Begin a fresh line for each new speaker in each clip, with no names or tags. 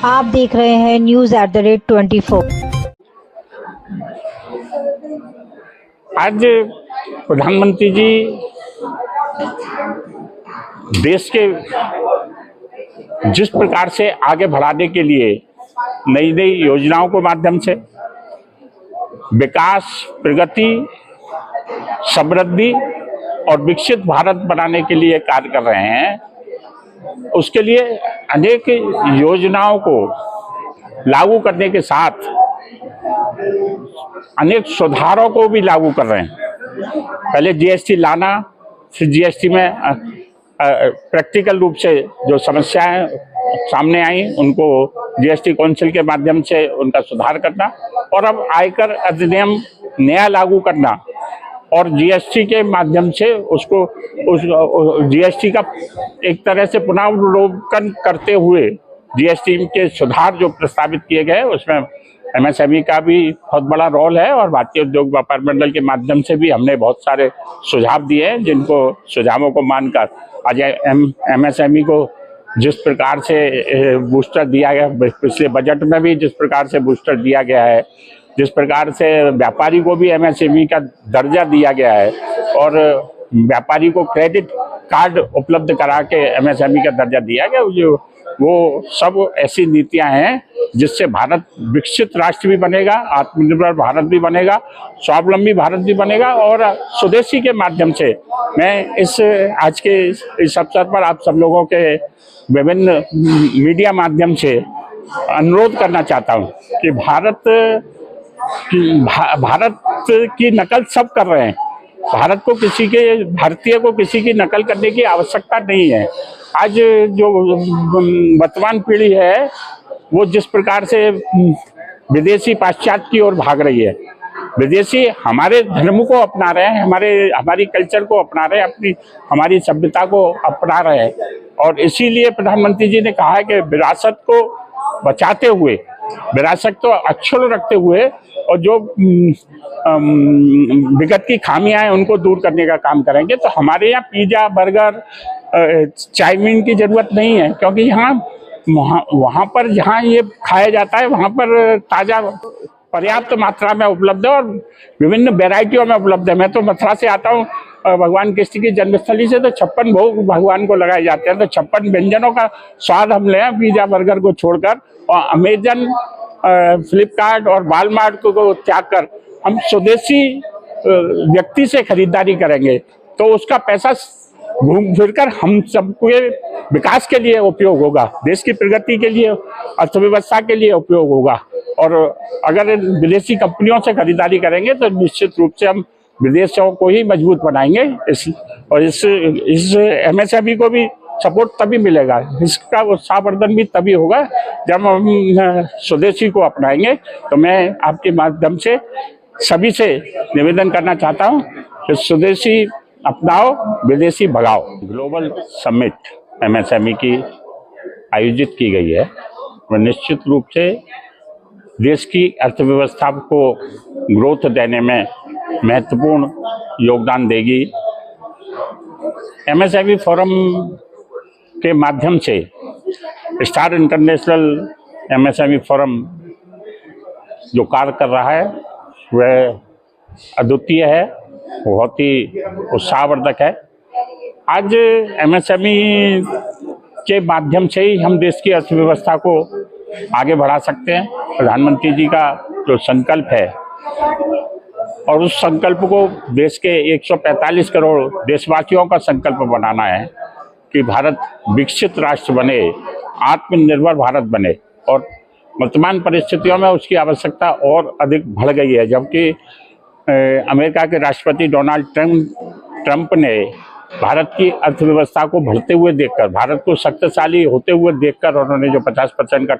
आप देख रहे हैं news@24।
आज प्रधानमंत्री जी देश के जिस प्रकार से आगे बढ़ाने के लिए नई नई योजनाओं के माध्यम से विकास, प्रगति, समृद्धि और विकसित भारत बनाने के लिए कार्य कर रहे हैं, उसके लिए अनेक योजनाओं को लागू करने के साथ अनेक सुधारों को भी लागू कर रहे हैं। पहले जीएसटी लाना, फिर जीएसटी में प्रैक्टिकल रूप से जो समस्याएं सामने आई उनको जीएसटी काउंसिल के माध्यम से उनका सुधार करना, और अब आयकर अधिनियम नया लागू करना और जीएसटी के माध्यम से उसको जीएसटी का एक तरह से पुनरावलोकन करते हुए जीएसटी के सुधार जो प्रस्तावित किए गए उसमें एमएसएमई का भी बहुत बड़ा रोल है, और भारतीय उद्योग व्यापार मंडल के माध्यम से भी हमने बहुत सारे सुझाव दिए हैं, जिनको सुझावों को मानकर आज एमएसएमई को जिस प्रकार से बूस्टर दिया गया, पिछले बजट में भी जिस प्रकार से बूस्टर दिया गया है, जिस प्रकार से व्यापारी को भी एमएसएमई का दर्जा दिया गया है और व्यापारी को क्रेडिट कार्ड उपलब्ध करा के एमएसएमई का दर्जा दिया गया, वो सब ऐसी नीतियां हैं जिससे भारत विकसित राष्ट्र भी बनेगा, आत्मनिर्भर भारत भी बनेगा, स्वावलंबी भारत भी बनेगा। और स्वदेशी के माध्यम से मैं आज के इस अवसर पर आप सब लोगों के विभिन्न मीडिया माध्यम से अनुरोध करना चाहता हूं कि भारत की नकल सब कर रहे हैं। भारतीय को किसी की नकल करने की आवश्यकता नहीं है। आज जो वर्तमान पीढ़ी है वो जिस प्रकार से विदेशी पाश्चात्य की ओर भाग रही है, विदेशी हमारे धर्म को अपना रहे हैं, हमारी कल्चर को अपना रहे हैं, हमारी सभ्यता को अपना रहे हैं, और इसीलिए प्रधानमंत्री जी ने कहा है कि विरासत को बचाते हुए, विरासत को अक्षुण्ण रखते हुए और जो विगत की खामियां हैं उनको दूर करने का काम करेंगे। तो हमारे यहाँ पिज्जा, बर्गर, चाउमीन की जरूरत नहीं है, क्योंकि यहाँ वहाँ पर जहाँ ये खाया जाता है वहाँ पर ताज़ा पर्याप्त मात्रा में उपलब्ध है और विभिन्न वैरायटियों में उपलब्ध है। मैं तो मथुरा से आता हूँ, भगवान कृष्ण की जन्मस्थली से, तो 56 भोग भगवान को लगाए जाते हैं, तो 56 व्यंजनों का स्वाद हम लें पिज्जा बर्गर को छोड़कर, और अमेजन, फ्लिपकार्ट और वॉलमार्ट को त्याग कर हम स्वदेशी व्यक्ति से खरीदारी करेंगे तो उसका पैसा घूम फिरकर हम सबके विकास के लिए उपयोग होगा, देश की प्रगति के लिए, अर्थव्यवस्था के लिए उपयोग होगा। और अगर विदेशी कंपनियों से खरीदारी करेंगे तो निश्चित रूप से हम विदेशों को ही मजबूत बनाएंगे। इस एमएसएमई को भी सपोर्ट तभी मिलेगा, इसका उत्साहवर्धन भी तभी होगा जब हम स्वदेशी को अपनाएंगे। तो मैं आपके माध्यम से सभी से निवेदन करना चाहता हूं कि स्वदेशी अपनाओ, विदेशी भगाओ। ग्लोबल समिट एमएसएमई की आयोजित की गई है, वह निश्चित रूप से देश की अर्थव्यवस्था को ग्रोथ देने में महत्वपूर्ण योगदान देगी। एमएसएमई फोरम के माध्यम से स्टार इंटरनेशनल एमएसएमई फोरम जो कार्य कर रहा है वह अद्वितीय है, बहुत ही उत्साहवर्धक है। आज एमएसएमई के माध्यम से ही हम देश की अर्थव्यवस्था को आगे बढ़ा सकते हैं। प्रधानमंत्री जी का जो संकल्प है और उस संकल्प को देश के 145 करोड़ देशवासियों का संकल्प बनाना है कि भारत विकसित राष्ट्र बने, आत्मनिर्भर भारत बने। और वर्तमान परिस्थितियों में उसकी आवश्यकता और अधिक बढ़ गई है, जबकि अमेरिका के राष्ट्रपति डोनाल्ड ट्रंप ने भारत की अर्थव्यवस्था को बढ़ते हुए देखकर, भारत को शक्तिशाली होते हुए देखकर उन्होंने जो 50% का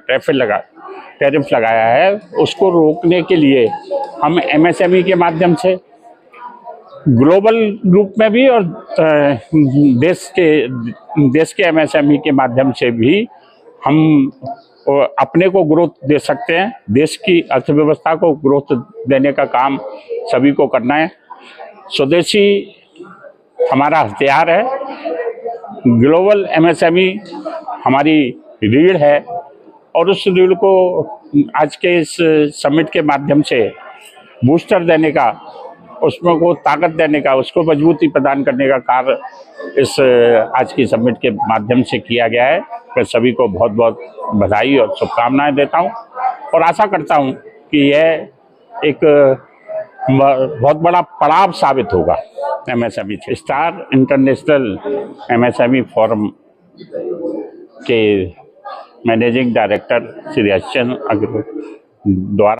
टैरिफ लगाया है, उसको रोकने के लिए हम एमएसएमई के माध्यम से ग्लोबल रूप में भी और देश के एमएसएमई के माध्यम से भी हम अपने को ग्रोथ दे सकते हैं। देश की अर्थव्यवस्था को ग्रोथ देने का काम सभी को करना है। स्वदेशी हमारा हथियार है, ग्लोबल एमएसएमई हमारी रीढ़ है, और उस रीढ़ को आज के इस समिट के माध्यम से बूस्टर देने का, उसमें को ताकत देने का, उसको मजबूती प्रदान करने का कार्य इस आज की समिट के माध्यम से किया गया है। मैं सभी को बहुत बहुत बधाई और शुभकामनाएं देता हूं और आशा करता हूं कि यह एक बहुत बड़ा पड़ाव साबित होगा MSME star international MSME forum के मैनेजिंग डायरेक्टर श्री अश्चन अग्रवाल द्वारा